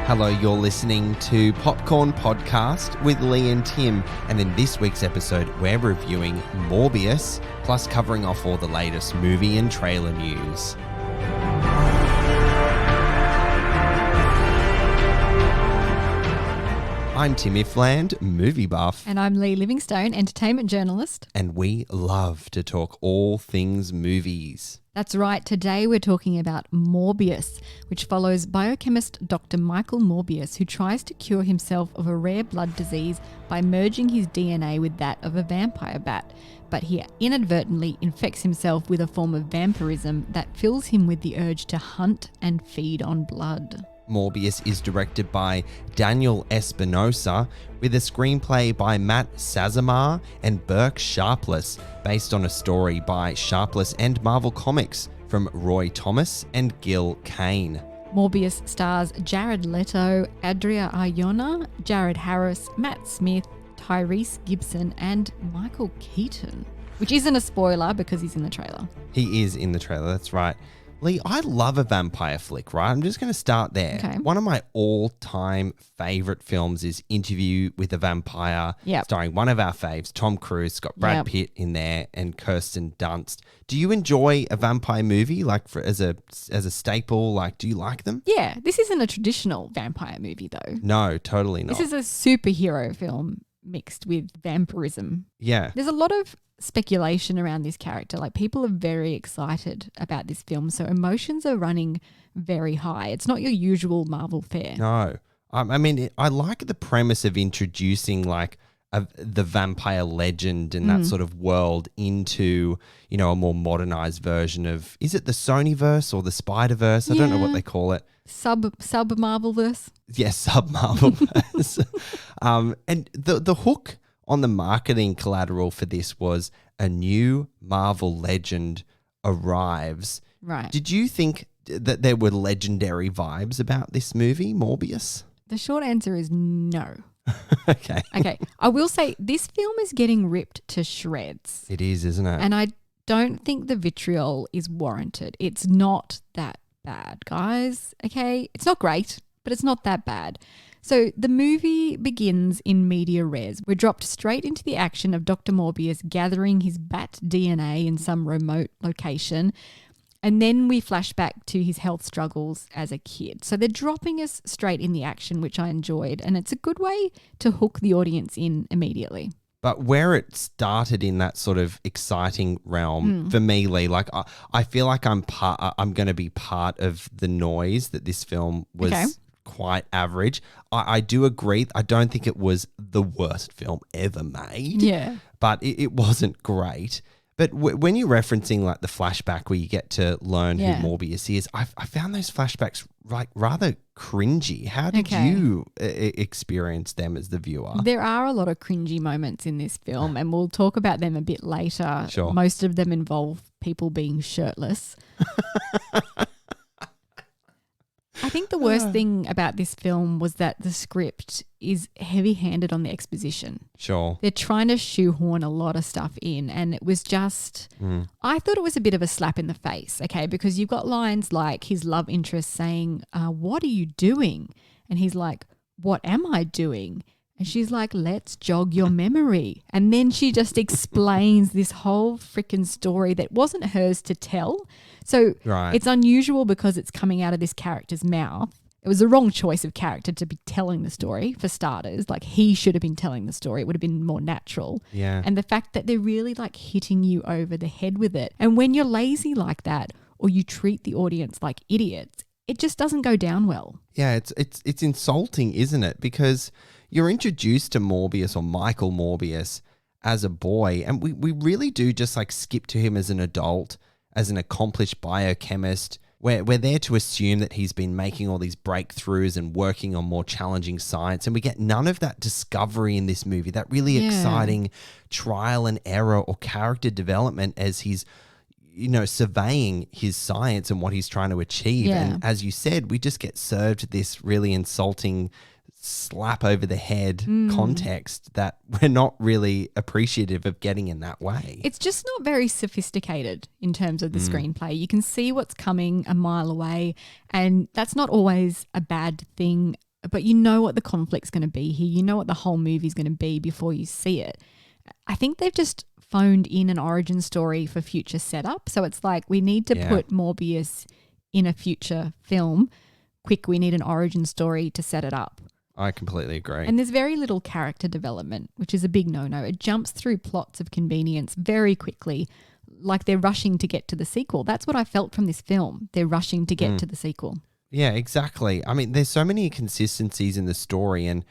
Hello, you're listening to Popcorn Podcast with Leigh and Tim, and in this week's episode, we're reviewing Morbius, plus covering off all the latest movie and trailer news. I'm Tim Ifland, movie buff. And I'm Leigh Livingstone, entertainment journalist. And we love to talk all things movies. That's right, today we're talking about Morbius, which follows biochemist Dr Michael Morbius, who tries to cure himself of a rare blood disease by merging his DNA with that of a vampire bat. But he inadvertently infects himself with a form of vampirism that fills him with the urge to hunt and feed on blood. Morbius is directed by Daniel Espinosa, with a screenplay by Matt Sazamar and Burke Sharpless, based on a story by Sharpless and Marvel Comics from Roy Thomas and Gil Kane. Morbius stars Jared Leto, Adria Arjona, Jared Harris, Matt Smith, Tyrese Gibson, and Michael Keaton, which isn't a spoiler because he's in the trailer. He is in the trailer, that's right. Leigh, I love a vampire flick, right? I'm just going to start there. Okay. One of my all-time favourite films is Interview with a Vampire, starring one of our faves, Tom Cruise. It's got Brad Pitt in there and Kirsten Dunst. Do you enjoy a vampire movie, like as a staple? Like, do you like them? Yeah, this isn't a traditional vampire movie though. No, totally not. This is a superhero film mixed with vampirism. Yeah. There's a lot of speculation around this character. Like, people are very excited about this film, so emotions are running very high. It's not your usual Marvel fare. No. I mean, I like the premise of introducing like the vampire legend and that sort of world into, you know, a more modernized version of, is it the Sonyverse or the Spider-Verse? I don't know what they call it. Sub Marvelverse. Yes, sub Marvelverse. And the hook on the marketing collateral for this was a new Marvel legend arrives. Right. Did you think that there were legendary vibes about this movie, Morbius? The short answer is no. Okay. Okay. I will say this film is getting ripped to shreds. It is, isn't it? And I don't think the vitriol is warranted. It's not that bad, guys. Okay. It's not great, but it's not that bad. So the movie begins in media res. We're dropped straight into the action of Dr. Morbius gathering his bat DNA in some remote location. And then we flash back to his health struggles as a kid. So they're dropping us straight in the action, which I enjoyed. And it's a good way to hook the audience in immediately. But where it started in that sort of exciting realm, for me, Leigh, like I feel like I'm going to be part of the noise that this film was quite average. I do agree. I don't think it was the worst film ever made. Yeah. But it wasn't great. But when you're referencing like the flashback where you get to learn who Morbius is, I found those flashbacks like rather cringy. How did you experience them as the viewer? There are a lot of cringy moments in this film, and we'll talk about them a bit later. Sure. Most of them involve people being shirtless. I think the worst thing about this film was that the script is heavy-handed on the exposition. Sure. They're trying to shoehorn a lot of stuff in, and it was just, I thought it was a bit of a slap in the face, okay, because you've got lines like his love interest saying, what are you doing? And he's like, what am I doing? And she's like, let's jog your memory. And then she just explains this whole freaking story that wasn't hers to tell. So it's unusual because it's coming out of this character's mouth. It was the wrong choice of character to be telling the story, for starters. Like, he should have been telling the story. It would have been more natural. Yeah. And the fact that they're really like hitting you over the head with it. And when you're lazy like that, or you treat the audience like idiots, it just doesn't go down well. Yeah, it's insulting, isn't it? Because you're introduced to Morbius, or Michael Morbius, as a boy, and we really do just like skip to him as an adult, as an accomplished biochemist. We're there to assume that he's been making all these breakthroughs and working on more challenging science, and we get none of that discovery in this movie, that really exciting trial and error or character development as he's, you know, surveying his science and what he's trying to achieve. Yeah. And as you said, we just get served this really insulting slap over the head context that we're not really appreciative of getting in that way. It's just not very sophisticated in terms of the screenplay. You can see what's coming a mile away, and that's not always a bad thing. but you know what the conflict's going to be here. You know what the whole movie's going to be before you see it. I think they've just phoned in an origin story for future setup. So it's like we need to put Morbius in a future film. Quick, we need an origin story to set it up. I completely agree. And there's very little character development, which is a big no-no. It jumps through plots of convenience very quickly, like they're rushing to get to the sequel. That's what I felt from this film. They're rushing to get to the sequel. Yeah, exactly. I mean, there's so many inconsistencies in the story, and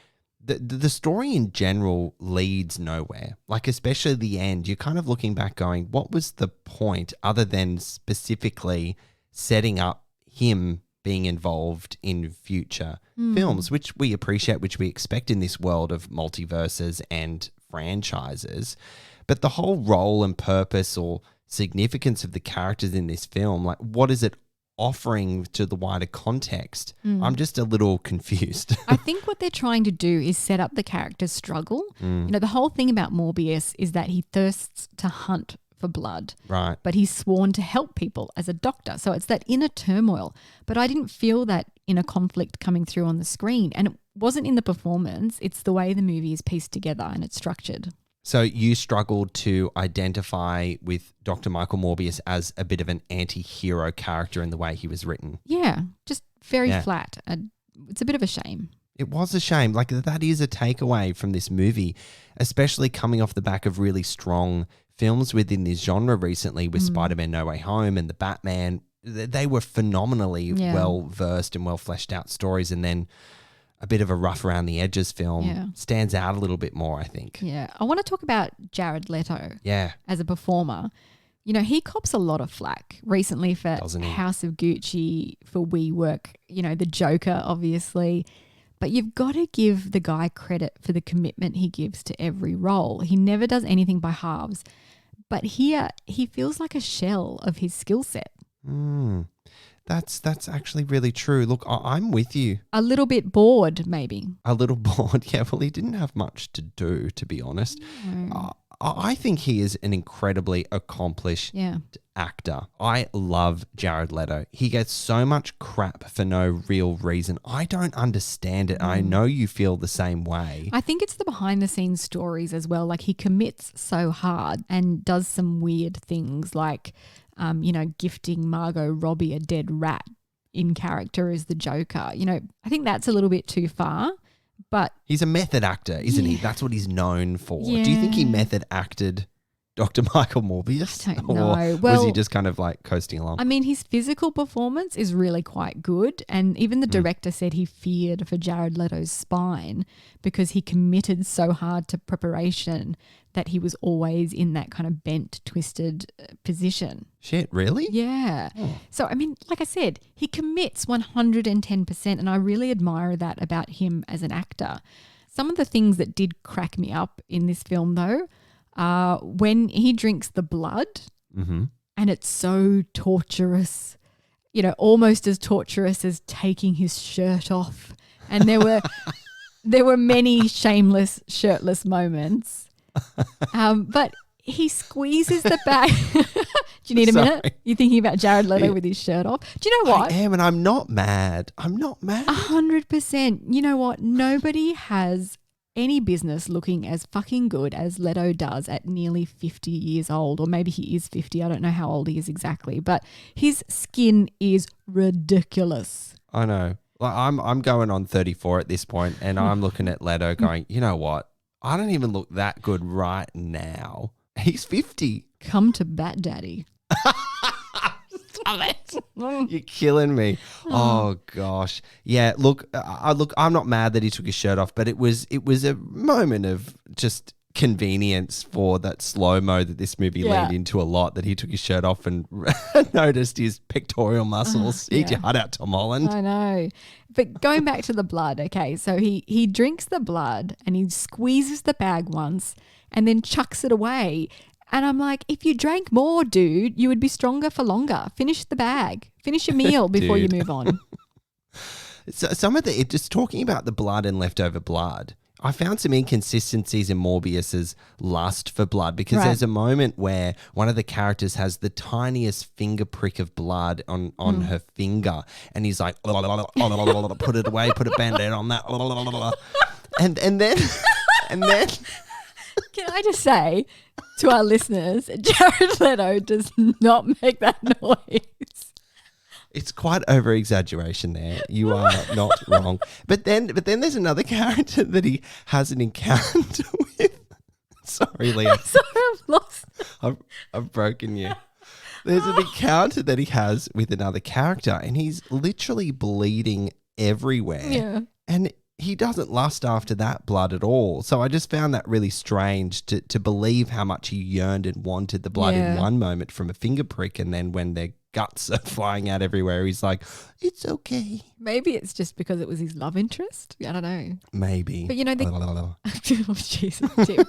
the story in general leads nowhere. Like, especially the end, you're kind of looking back going, what was the point other than specifically setting up him being involved in future films, which we appreciate, which we expect in this world of multiverses and franchises. But the whole role and purpose or significance of the characters in this film, like what is it offering to the wider context? I'm just a little confused. I think what they're trying to do is set up the character's struggle. You know, the whole thing about Morbius is that he thirsts to hunt for blood. Right. But he's sworn to help people as a doctor. So it's that inner turmoil. But I didn't feel that inner conflict coming through on the screen. And it wasn't in the performance. It's the way the movie is pieced together and it's structured. So you struggled to identify with Dr. Michael Morbius as a bit of an anti-hero character in the way he was written. Yeah, just very flat. It's a bit of a shame. It was a shame. Like, that is a takeaway from this movie, especially coming off the back of really strong films within this genre recently with Spider-Man No Way Home and the Batman. They were phenomenally well-versed and well-fleshed out stories, and then a bit of a rough around the edges film stands out a little bit more, I think. Yeah. I want to talk about Jared Leto as a performer. You know, he cops a lot of flack recently for House of Gucci, for WeWork, you know, the Joker, obviously. But you've got to give the guy credit for the commitment he gives to every role. He never does anything by halves. But here, he feels like a shell of his skill set. That's actually really true. Look, I'm with you. A little bit bored, maybe. A little bored. Yeah, well, he didn't have much to do, to be honest. I think he is an incredibly accomplished actor. I love Jared Leto. He gets so much crap for no real reason. I don't understand it. I know you feel the same way. I think it's the behind the scenes stories as well. Like, he commits so hard and does some weird things like, you know, gifting Margot Robbie a dead rat in character as the Joker. You know, I think that's a little bit too far. But he's a method actor, isn't he? That's what he's known for. Do you think he method acted Dr. Michael Morbius? I don't know. Or was he just kind of like coasting along? I mean, his physical performance is really quite good. And even the director said he feared for Jared Leto's spine because he committed so hard to preparation that he was always in that kind of bent, twisted position. Shit, really? Yeah. So, I mean, like I said, he commits 110%, and I really admire that about him as an actor. Some of the things that did crack me up in this film, though, are when he drinks the blood and it's so torturous, you know, almost as torturous as taking his shirt off. And there were many shameless, shirtless moments. But he squeezes the bag. Do you need a minute? You're thinking about Jared Leto with his shirt off. Do you know what? I am, and I'm not mad. 100%. You know what? Nobody has any business looking as fucking good as Leto does at nearly 50 years old, or maybe he is 50. I don't know how old he is exactly, but his skin is ridiculous. I know. Like, I'm going on 34 at this point, and I'm looking at Leto going, you know what? I don't even look that good right now. He's 50. Come to Bat Daddy. Stop it. You're killing me. Oh gosh. Yeah, look, I'm not mad that he took his shirt off, but it was a moment of just convenience for that slow-mo that this movie leaned into a lot, that he took his shirt off and noticed his pectoral muscles. Eat your heart out, Tom Holland. I know. But going back to the blood, okay, so he drinks the blood and he squeezes the bag once and then chucks it away. And I'm like, if you drank more, dude, you would be stronger for longer. Finish the bag. Finish your meal before you move on. So some of just talking about the blood and leftover blood, I found some inconsistencies in Morbius's lust for blood because Right. there's a moment where one of the characters has the tiniest finger prick of blood on her finger, and he's like, put it away, put a band-aid on that, and then and then. Can I just say to our listeners, Jared Leto does not make that noise. It's quite over exaggeration there. You are not wrong. But then there's another character that he has an encounter with. Sorry, Leah. Sorry, I've lost. I've broken you. There's an encounter that he has with another character, and he's literally bleeding everywhere. Yeah. And he doesn't lust after that blood at all. So I just found that really strange to believe how much he yearned and wanted the blood in one moment from a finger prick, and then when their guts are flying out everywhere, he's like, it's okay. Maybe it's just because it was his love interest. I don't know. Maybe. But you know, oh, Jesus, Tim.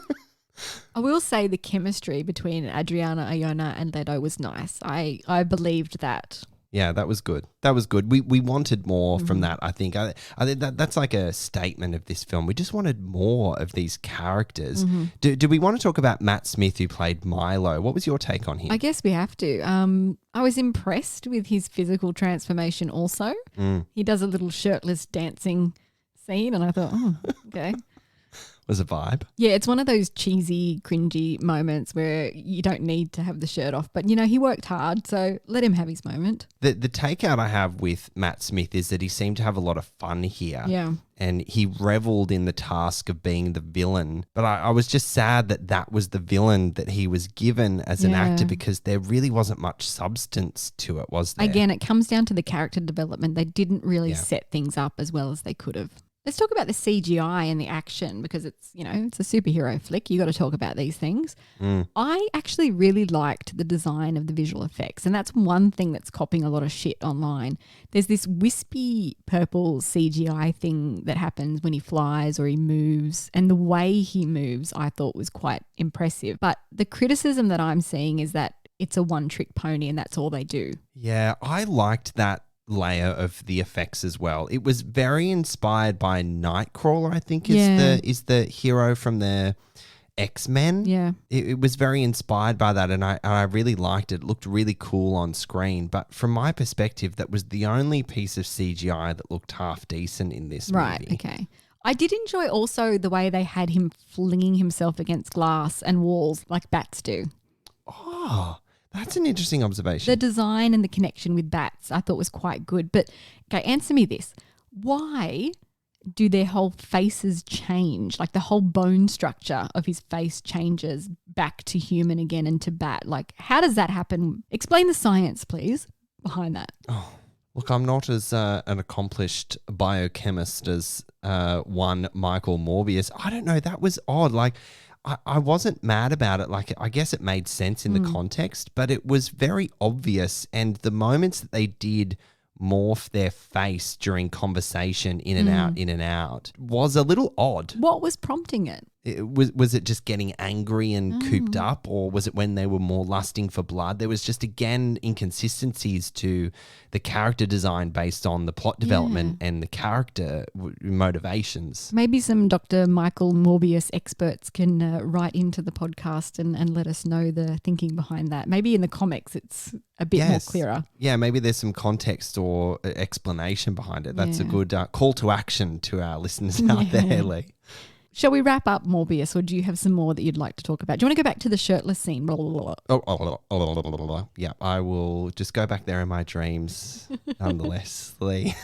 I will say the chemistry between Adriana Iona and Leto was nice. I believed that. Yeah, that was good. That was good. We wanted more from that, I think. I think that's like a statement of this film. We just wanted more of these characters. Do we want to talk about Matt Smith, who played Milo? What was your take on him? I guess we have to. I was impressed with his physical transformation also. He does a little shirtless dancing scene, and I thought, oh, okay. Was a vibe. Yeah, it's one of those cheesy, cringy moments where you don't need to have the shirt off. But, you know, he worked hard, so let him have his moment. The takeout I have with Matt Smith is that he seemed to have a lot of fun here. Yeah. And he reveled in the task of being the villain. But I was just sad that that was the villain that he was given as an actor, because there really wasn't much substance to it, was there? Again, it comes down to the character development. They didn't really set things up as well as they could have. Let's talk about the CGI and the action, because it's, you know, it's a superhero flick. You got to talk about these things. I actually really liked the design of the visual effects, and that's one thing that's copping a lot of shit online. There's this wispy purple CGI thing that happens when he flies or he moves, and the way he moves I thought was quite impressive. But the criticism that I'm seeing is that it's a one-trick pony and that's all they do. Yeah, I liked that layer of the effects as well. It was very inspired by Nightcrawler, I think is the hero from the X-Men. Yeah. It was very inspired by that, and I really liked it. It looked really cool on screen, but from my perspective, that was the only piece of CGI that looked half decent in this movie. Right, okay. I did enjoy also the way they had him flinging himself against glass and walls like bats do. Oh, that's an interesting observation. The design and the connection with bats I thought was quite good. But, okay, answer me this. Why do their whole faces change? Like the whole bone structure of his face changes back to human again and to bat. Like, how does that happen? Explain the science, please, behind that. Oh, look, I'm not as an accomplished biochemist as one Michael Morbius. I don't know. That was odd. Like, I wasn't mad about it. Like, I guess it made sense in the context, but it was very obvious. And the moments that they did morph their face during conversation in and out was a little odd. What was prompting it? Was it just getting angry and cooped up, or was it when they were more lusting for blood? There was just, again, inconsistencies to the character design based on the plot development and the character motivations. Maybe some Dr. Michael Morbius experts can write into the podcast and let us know the thinking behind that. Maybe in the comics it's a bit more clearer. Yeah, maybe there's some context or explanation behind it. That's a good call to action to our listeners out there, Lee. Shall we wrap up Morbius, or do you have some more that you'd like to talk about? Do you want to go back to the shirtless scene? Blah, blah, blah. Yeah, I will just go back there in my dreams nonetheless, Lee.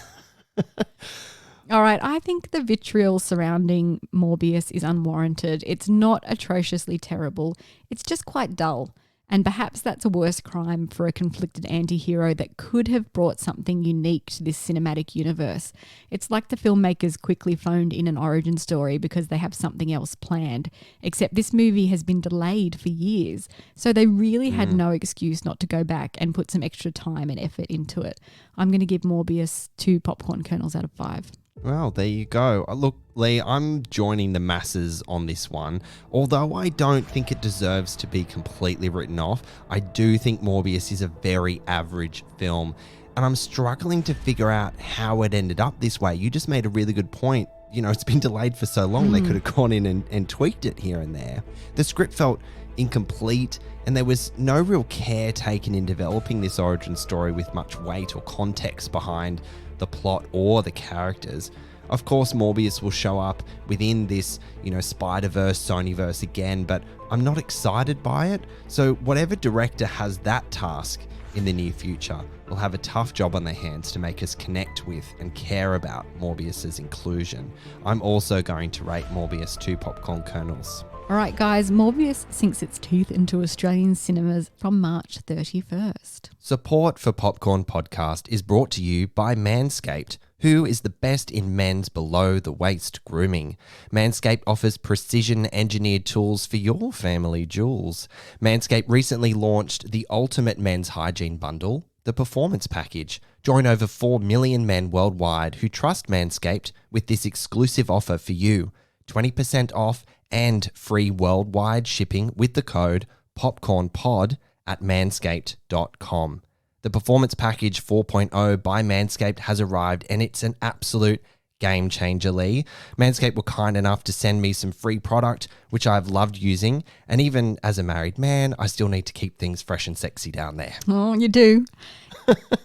All right, I think the vitriol surrounding Morbius is unwarranted. It's not atrociously terrible. It's just quite dull. And perhaps that's a worse crime for a conflicted anti-hero that could have brought something unique to this cinematic universe. It's like the filmmakers quickly phoned in an origin story because they have something else planned, except this movie has been delayed for years. So they really had no excuse not to go back and put some extra time and effort into it. I'm going to give Morbius 2 popcorn kernels out of 5. Well, there you go. Look, Lee, I'm joining the masses on this one. Although I don't think it deserves to be completely written off, I do think Morbius is a very average film. And I'm struggling to figure out how it ended up this way. You just made a really good point. it's been delayed for so long, they could have gone in and tweaked it here and there. The script felt incomplete, and there was no real care taken in developing this origin story with much weight or context behind the plot or the characters. Of course, Morbius will show up within this, Spider-Verse, Sonyverse again, but I'm not excited by it. So whatever director has that task in the near future will have a tough job on their hands to make us connect with and care about Morbius's inclusion. I'm also going to rate Morbius 2 popcorn kernels. All right, guys, Morbius sinks its teeth into Australian cinemas from March 31st. Support for Popcorn Podcast is brought to you by Manscaped, who is the best in men's below-the-waist grooming. Manscaped offers precision-engineered tools for your family jewels. Manscaped recently launched the ultimate men's hygiene bundle, the Performance Package. Join over 4 million men worldwide who trust Manscaped with this exclusive offer for you. 20% off and free worldwide shipping with the code POPCORNPOD at manscaped.com. The Performance Package 4.0 by Manscaped has arrived, and it's an absolute game changer, Leigh. Manscaped were kind enough to send me some free product, which I've loved using. And even as a married man, I still need to keep things fresh and sexy down there. Oh, you do.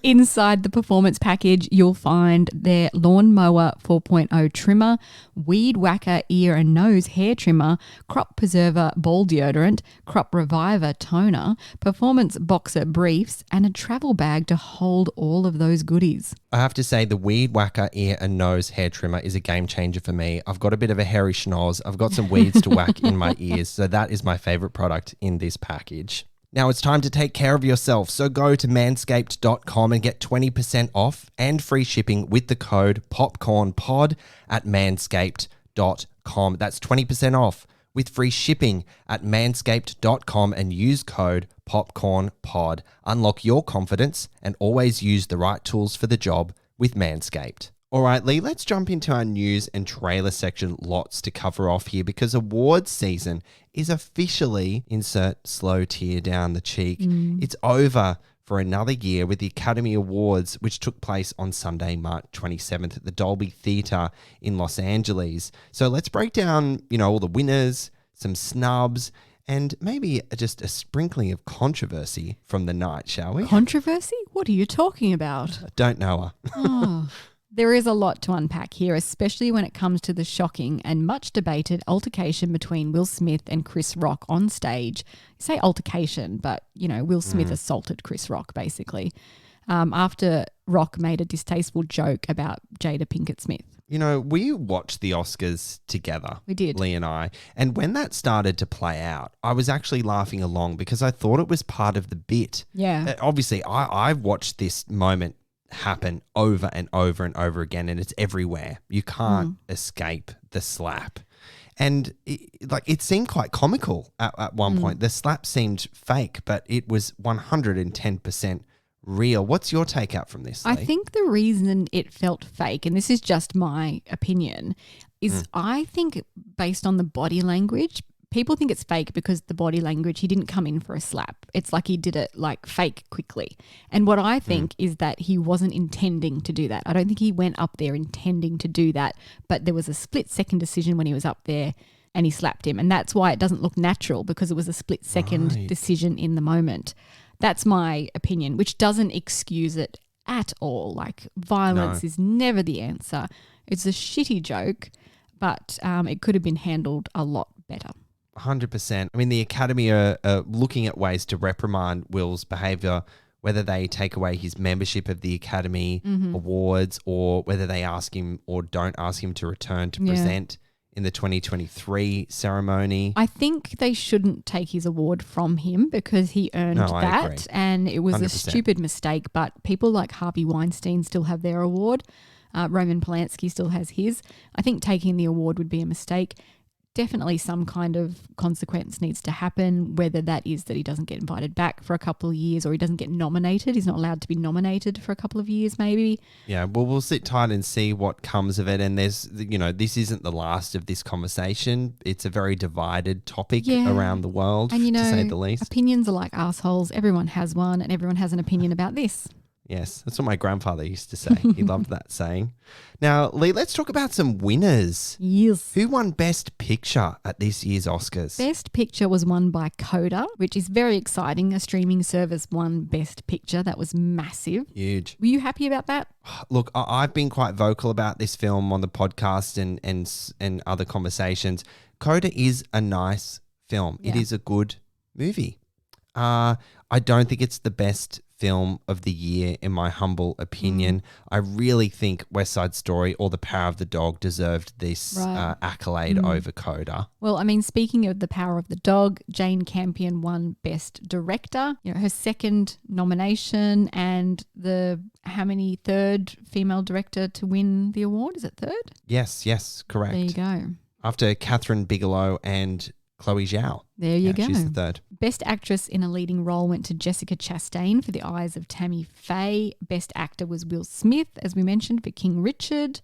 Inside the Performance Package, you'll find their Lawnmower 4.0 trimmer, Weed Whacker ear and nose hair trimmer, Crop Preserver ball deodorant, Crop Reviver toner, Performance Boxer briefs, and a travel bag to hold all of those goodies. I have to say the Weed Whacker ear and nose hair trimmer is a game changer for me. I've got a bit of a hairy schnoz. I've got some weeds to whack in my ears, so that is my favorite product in this package. Now it's time to take care of yourself, so go to manscaped.com and get 20% off and free shipping with the code POPCORNPOD at manscaped.com. That's 20% off with free shipping at manscaped.com and use code POPCORNPOD. Unlock your confidence and always use the right tools for the job with Manscaped. All right, Leigh, let's jump into our news and trailer section. Lots to cover off here because awards season is officially, insert slow tear down the cheek. It's over for another year with the Academy Awards, which took place on Sunday, March 27th at the Dolby Theatre in Los Angeles. So let's break down, all the winners, some snubs, and maybe just a sprinkling of controversy from the night, shall we? Controversy? What are you talking about? I don't know her. Oh. There is a lot to unpack here, especially when it comes to the shocking and much debated altercation between Will Smith and Chris Rock on stage. You say altercation, but, Will Smith assaulted Chris Rock, basically, after Rock made a distasteful joke about Jada Pinkett Smith. We watched the Oscars together. We did. Leigh and I. And when that started to play out, I was actually laughing along because I thought it was part of the bit. Yeah. Obviously, I've watched this moment happen over and over and over again, and it's everywhere. You can't escape the slap. And it seemed quite comical at one point. The slap seemed fake, but it was 110% real. What's your take out from this, Leigh? I think the reason it felt fake, and this is just my opinion, is I think based on the body language, people think it's fake because the body language, he didn't come in for a slap. It's like he did it fake quickly. And what I think is that he wasn't intending to do that. I don't think he went up there intending to do that, but there was a split-second decision when he was up there and he slapped him. And that's why it doesn't look natural, because it was a split-second decision in the moment. That's my opinion, which doesn't excuse it at all. Violence is never the answer. It's a shitty joke, but it could have been handled a lot better. 100%. I mean, the Academy are looking at ways to reprimand Will's behaviour, whether they take away his membership of the Academy Awards or whether they ask him or don't ask him to return to present in the 2023 ceremony. I think they shouldn't take his award from him because he earned that. Agree. And it was 100%. a stupid mistake, but people like Harvey Weinstein still have their award. Roman Polanski still has his. I think taking the award would be a mistake. Definitely some kind of consequence needs to happen, whether that is that he doesn't get invited back for a couple of years or he doesn't get nominated. He's not allowed to be nominated for a couple of years maybe. Yeah, well, we'll sit tight and see what comes of it. And there's, this isn't the last of this conversation. It's a very divided topic around the world, and, to say the least. Opinions are like assholes. Everyone has one and everyone has an opinion about this. Yes, that's what my grandfather used to say. He loved that saying. Now, Leigh, let's talk about some winners. Yes. Who won Best Picture at this year's Oscars? Best Picture was won by Coda, which is very exciting. A streaming service won Best Picture. That was massive. Huge. Were you happy about that? Look, I've been quite vocal about this film on the podcast and other conversations. Coda is a nice film. Yeah. It is a good movie. I don't think it's the best film of the year, in my humble opinion. I really think West Side Story or The Power of the Dog deserved this accolade over Coda. Well, I mean, speaking of The Power of the Dog, Jane Campion won Best Director, her second nomination, and third female director to win the award? Is it third? Yes, correct. There you go. After Catherine Bigelow and Chloe Zhao. There you go. She's the third. Best Actress in a Leading Role went to Jessica Chastain for The Eyes of Tammy Faye. Best Actor was Will Smith, as we mentioned, for King Richard.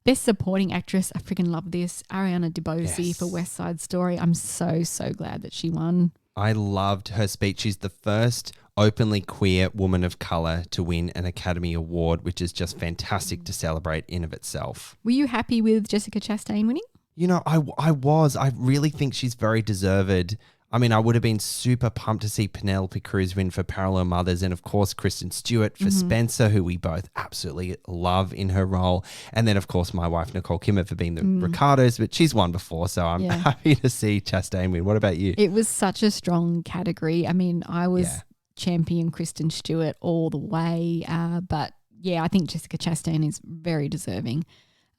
Best Supporting Actress, I freaking love this, Ariana DeBose for West Side Story. I'm so glad that she won. I loved her speech. She's the first openly queer woman of colour to win an Academy Award, which is just fantastic to celebrate in of itself. Were you happy with Jessica Chastain winning? I was. I really think she's very deserved. I mean, I would have been super pumped to see Penelope Cruz win for Parallel Mothers, and of course Kristen Stewart for Spencer, who we both absolutely love in her role. And then of course my wife Nicole Kidman for being the Ricardos, but she's won before, so I'm happy to see Chastain win. What about you? It was such a strong category. I mean, I was champion Kristen Stewart all the way, but yeah, I think Jessica Chastain is very deserving.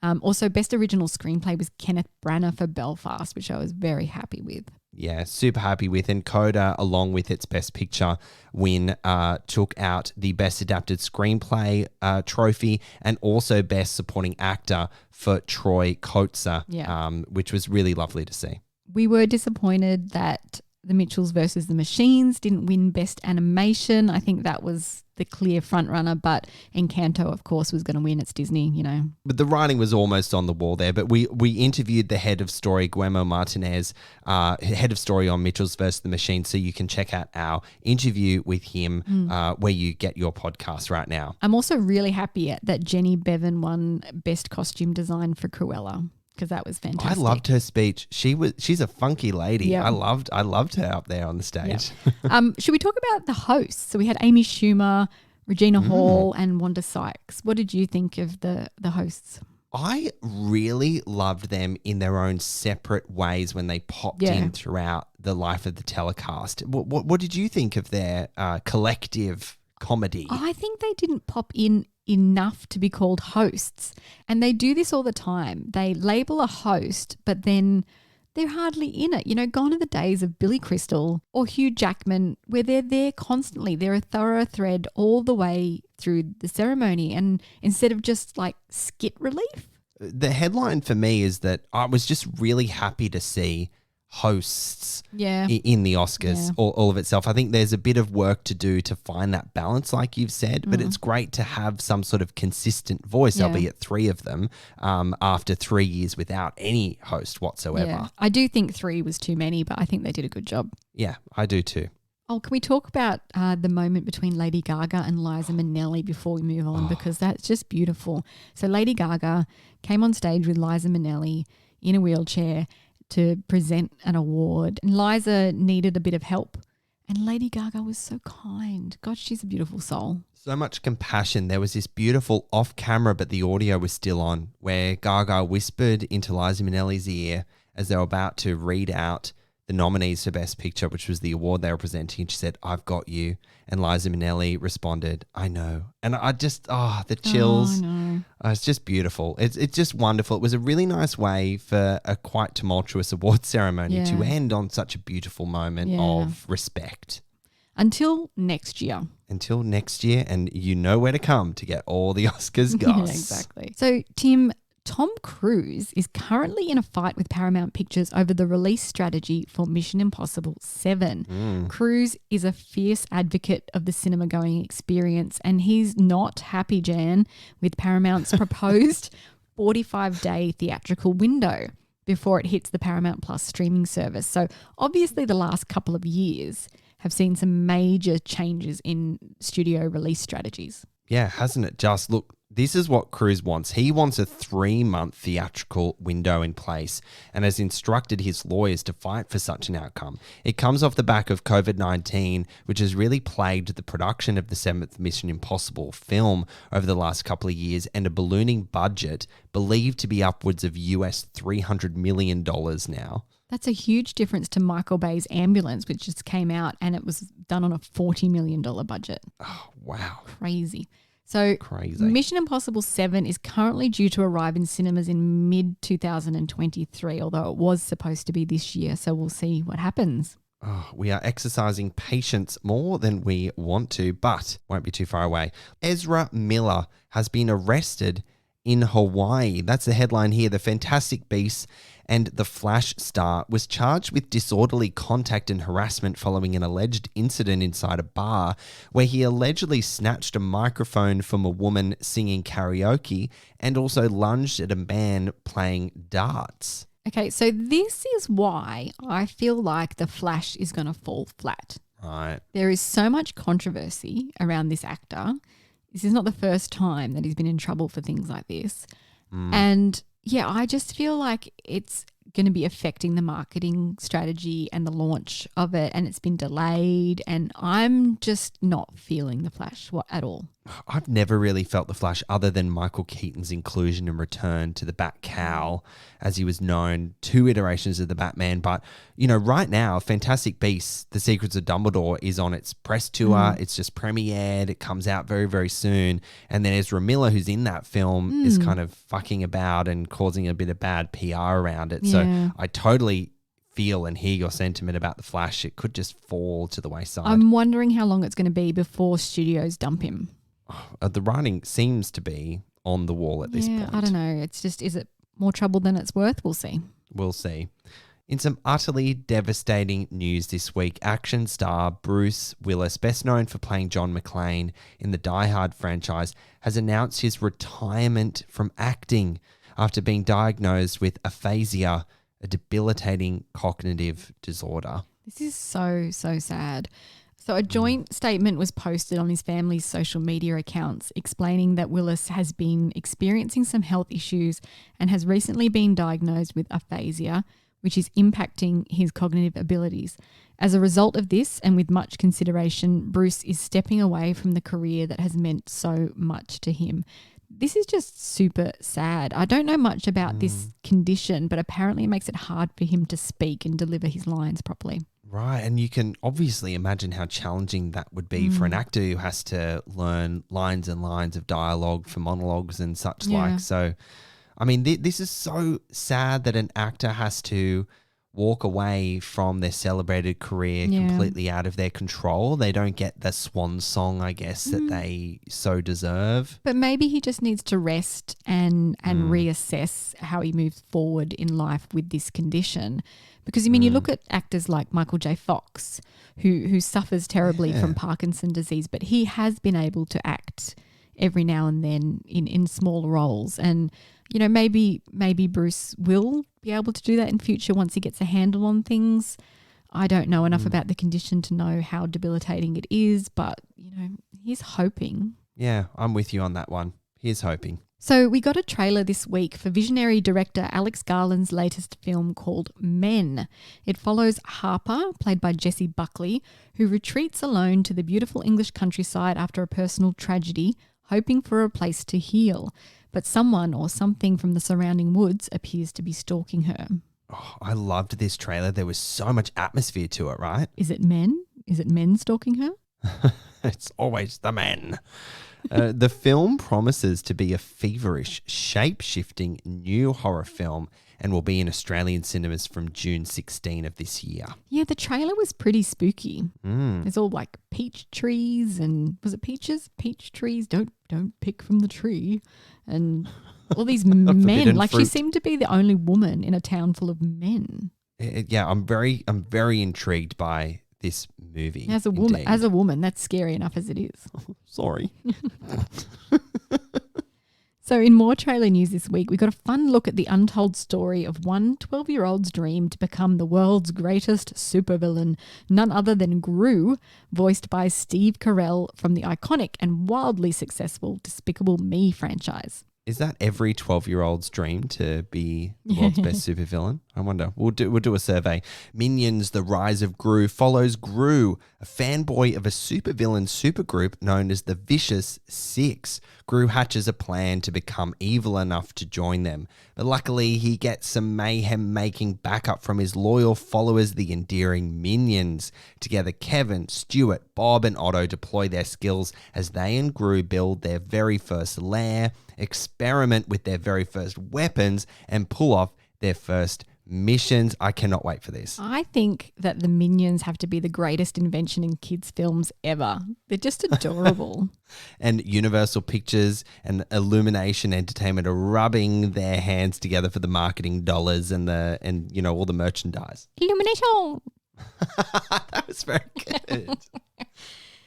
Also, Best Original Screenplay was Kenneth Branagh for Belfast, which I was very happy with. Yeah, super happy with. And Coda, along with its Best Picture win, took out the Best Adapted Screenplay trophy and also Best Supporting Actor for Troy Kotsur, which was really lovely to see. We were disappointed that The Mitchells versus the Machines didn't win Best Animation. I think that was the clear frontrunner, but Encanto, of course, was going to win. It's Disney, But the writing was almost on the wall there. But we interviewed the head of story, Guillermo Martinez, head of story on Mitchells versus the Machines, so you can check out our interview with him where you get your podcast right now. I'm also really happy that Jenny Bevan won Best Costume Design for Cruella, because that was fantastic. I loved her speech. She's a funky lady. Yeah. I loved her up there on the stage. Yeah. Should we talk about the hosts? So we had Amy Schumer, Regina Hall, and Wanda Sykes. What did you think of the hosts? I really loved them in their own separate ways when they popped in throughout the life of the telecast. What did you think of their collective comedy? I think they didn't pop in enough to be called hosts. And they do this all the time. They label a host, but then they're hardly in it. Gone are the days of Billy Crystal or Hugh Jackman, where they're there constantly. They're a thorough thread all the way through the ceremony. And instead of just like skit relief. The headline for me is that I was just really happy to see hosts in the Oscars, all of itself. I think there's a bit of work to do to find that balance, like you've said, but it's great to have some sort of consistent voice, albeit 3 of them, after 3 years without any host whatsoever. Yeah. I do think 3 was too many, but I think they did a good job. Yeah, I do too. Oh, can we talk about the moment between Lady Gaga and Liza Minnelli before we move on? Because that's just beautiful. So Lady Gaga came on stage with Liza Minnelli in a wheelchair to present an award, and Liza needed a bit of help, and Lady Gaga was so kind. God, she's a beautiful soul. So much compassion. There was this beautiful off camera, but the audio was still on, where Gaga whispered into Liza Minnelli's ear as they were about to read out the nominees for Best Picture, which was the award they were presenting. She said, "I've got you." And Liza Minnelli responded, "I know." And I just, the chills. Oh, no. It's just beautiful. It's just wonderful. It was a really nice way for a quite tumultuous award ceremony to end on such a beautiful moment of respect. Until next year. Until next year, and you know where to come to get all the Oscars goss. Yeah, exactly. So, Tim, Tom Cruise is currently in a fight with Paramount Pictures over the release strategy for Mission Impossible 7. Cruise is a fierce advocate of the cinema-going experience, and he's not happy, Jan, with Paramount's proposed 45-day theatrical window before it hits the Paramount Plus streaming service. So obviously the last couple of years have seen some major changes in studio release strategies. Yeah, hasn't it just? Look, this is what Cruise wants. He wants a 3-month theatrical window in place and has instructed his lawyers to fight for such an outcome. It comes off the back of COVID-19, which has really plagued the production of the 7th Mission Impossible film over the last couple of years, and a ballooning budget believed to be upwards of US $300 million now. That's a huge difference to Michael Bay's Ambulance, which just came out and it was done on a $40 million budget. Oh, wow. Crazy. So Crazy. Mission Impossible 7 is currently due to arrive in cinemas in mid-2023, although it was supposed to be this year. So we'll see what happens. Oh, we are exercising patience more than we want to, but won't be too far away. Ezra Miller has been arrested in Hawaii. That's the headline here. The Fantastic Beasts and the Flash star was charged with disorderly contact and harassment following an alleged incident inside a bar where he allegedly snatched a microphone from a woman singing karaoke and also lunged at a man playing darts. Okay, so this is why I feel like the Flash is going to fall flat. Right. There is so much controversy around this actor. This is not the first time that he's been in trouble for things like this. And yeah, I just feel like it's going to be affecting the marketing strategy and the launch of it, and it's been delayed, and I'm just not feeling the Flash at all. I've never really felt the Flash other than Michael Keaton's inclusion and return to the Bat-Cowl, as he was known, 2 iterations of the Batman. But, you know, right now, Fantastic Beasts, The Secrets of Dumbledore is on its press tour. It's just premiered. It comes out very, very soon. And then Ezra Miller, who's in that film, is kind of fucking about and causing a bit of bad PR around it. So I totally feel and hear your sentiment about the Flash. It could just fall to the wayside. I'm wondering how long it's going to be before studios dump him. The writing seems to be on the wall at this point. I don't know. It's just, is it more trouble than it's worth? We'll see. We'll see. In some utterly devastating news this week, action star Bruce Willis, best known for playing John McClane in the Die Hard franchise, has announced his retirement from acting after being diagnosed with aphasia, a debilitating cognitive disorder. This is so, so sad. So a joint statement was posted on his family's social media accounts explaining that Willis has been experiencing some health issues and has recently been diagnosed with aphasia, which is impacting his cognitive abilities. As a result of this, and with much consideration, Bruce is stepping away from the career that has meant so much to him. This is just super sad. I don't know much about this condition, but apparently it makes it hard for him to speak and deliver his lines properly. Right, and you can obviously imagine how challenging that would be for an actor who has to learn lines and lines of dialogue for monologues and such like. So, I mean, this is so sad that an actor has to walk away from their celebrated career completely out of their control. They don't get the swan song, I guess, that they so deserve. But maybe he just needs to rest and reassess how he moves forward in life with this condition. Because, I mean, you look at actors like Michael J. Fox, who suffers terribly from Parkinson's disease, but he has been able to act every now and then in small roles. And, you know, maybe Bruce will be able to do that in future once he gets a handle on things. I don't know enough about the condition to know how debilitating it is, but, you know, he's hoping. Yeah, I'm with you on that one. He's hoping. So we got a trailer this week for visionary director Alex Garland's latest film called Men. It follows Harper, played by Jessie Buckley, who retreats alone to the beautiful English countryside after a personal tragedy, hoping for a place to heal. But someone or something from the surrounding woods appears to be stalking her. Oh, I loved this trailer. There was so much atmosphere to it, right? Is it men? Is it men stalking her? It's always the men. The film promises to be a feverish, shape-shifting new horror film and will be in Australian cinemas from June 16 of this year. Yeah, the trailer was pretty spooky. There's all like peach trees and was it peaches? Peach trees, don't pick from the tree. And all these men, like fruit. She seemed to be the only woman in a town full of men. Yeah, I'm very intrigued by this movie. As a woman, that's scary enough as it is. Sorry. So in more trailer news this week, we got a fun look at the untold story of one 12-year-old's dream to become the world's greatest supervillain, none other than Gru, voiced by Steve Carell from the iconic and wildly successful Despicable Me franchise. Is that every 12-year-old's dream to be the world's best supervillain? I wonder. We'll do a survey. Minions: The Rise of Gru follows Gru, a fanboy of a supervillain supergroup known as the Vicious Six. Gru hatches a plan to become evil enough to join them, but luckily he gets some mayhem-making backup from his loyal followers, the endearing Minions. Together, Kevin, Stuart, Bob, and Otto deploy their skills as they and Gru build their very first lair, experiment with their very first weapons, and pull off their first missions. I cannot wait for this. I think that the Minions have to be the greatest invention in kids' films ever. They're just adorable. And Universal Pictures and Illumination Entertainment are rubbing their hands together for the marketing dollars and all the merchandise. Illumination. That was very good.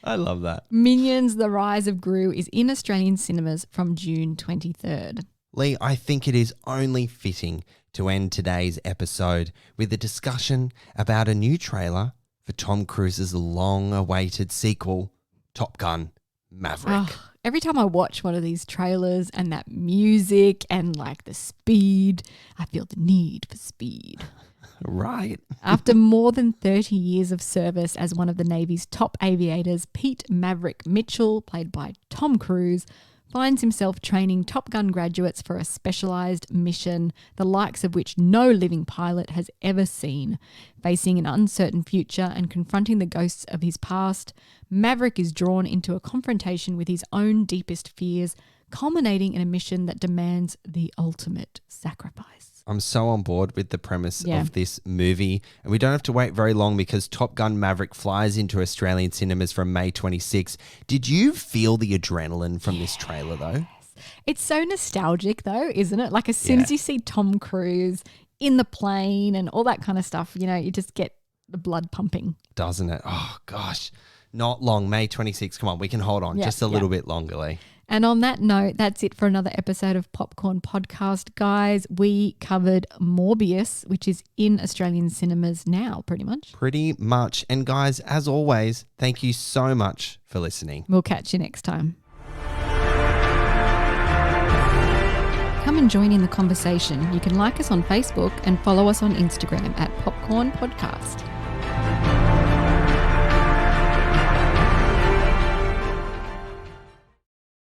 I love that. Minions: The Rise of Gru is in Australian cinemas from June 23rd. Leigh, I think it is only fitting to end today's episode with a discussion about a new trailer for Tom Cruise's long-awaited sequel, Top Gun: Maverick. Oh, every time I watch one of these trailers and that music and like the speed, I feel the need for speed. Right. After more than 30 years of service as one of the Navy's top aviators, Pete Maverick Mitchell, played by Tom Cruise, finds himself training Top Gun graduates for a specialised mission, the likes of which no living pilot has ever seen. Facing an uncertain future and confronting the ghosts of his past, Maverick is drawn into a confrontation with his own deepest fears, culminating in a mission that demands the ultimate sacrifice. I'm so on board with the premise of this movie, and we don't have to wait very long because Top Gun Maverick flies into Australian cinemas from May 26. Did you feel the adrenaline from this trailer though? It's so nostalgic though, isn't it? Like as soon as you see Tom Cruise in the plane and all that kind of stuff, you just get the blood pumping. Doesn't it? Oh gosh, not long. May 26. Come on, we can hold on just a little bit longer, Leigh. And on that note, that's it for another episode of Popcorn Podcast. Guys, we covered Morbius, which is in Australian cinemas now, pretty much. Pretty much. And guys, as always, thank you so much for listening. We'll catch you next time. Come and join in the conversation. You can like us on Facebook and follow us on Instagram at Popcorn Podcast.